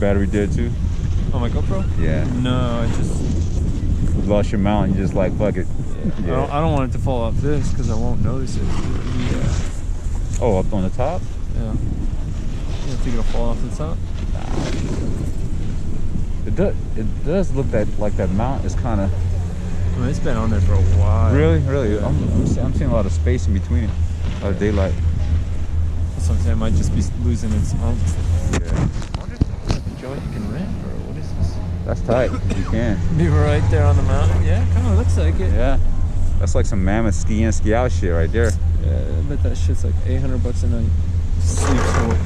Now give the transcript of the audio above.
battery dead too? Oh, my GoPro? Yeah. No, I just... You lost your mount and you just like, fuck it. Yeah. I don't want it to fall off this because I won't notice it. Yeah. Oh, up on the top? Yeah. You think it'll fall off the top? It does look like that mount is kind of... I mean, it's been on there for a while. Really? Yeah. I'm seeing a lot of space in between it. A lot of daylight. That's what I'm saying. It might just be losing its hump. Yeah. I wonder if there's a joint you can rent, or what is this? That's tight. You can. Be right there on the mountain. Yeah, kind of looks like it. Yeah. That's like some mammoth ski in, ski out shit right there. Yeah, I bet that shit's like $800 a night. Sleep for.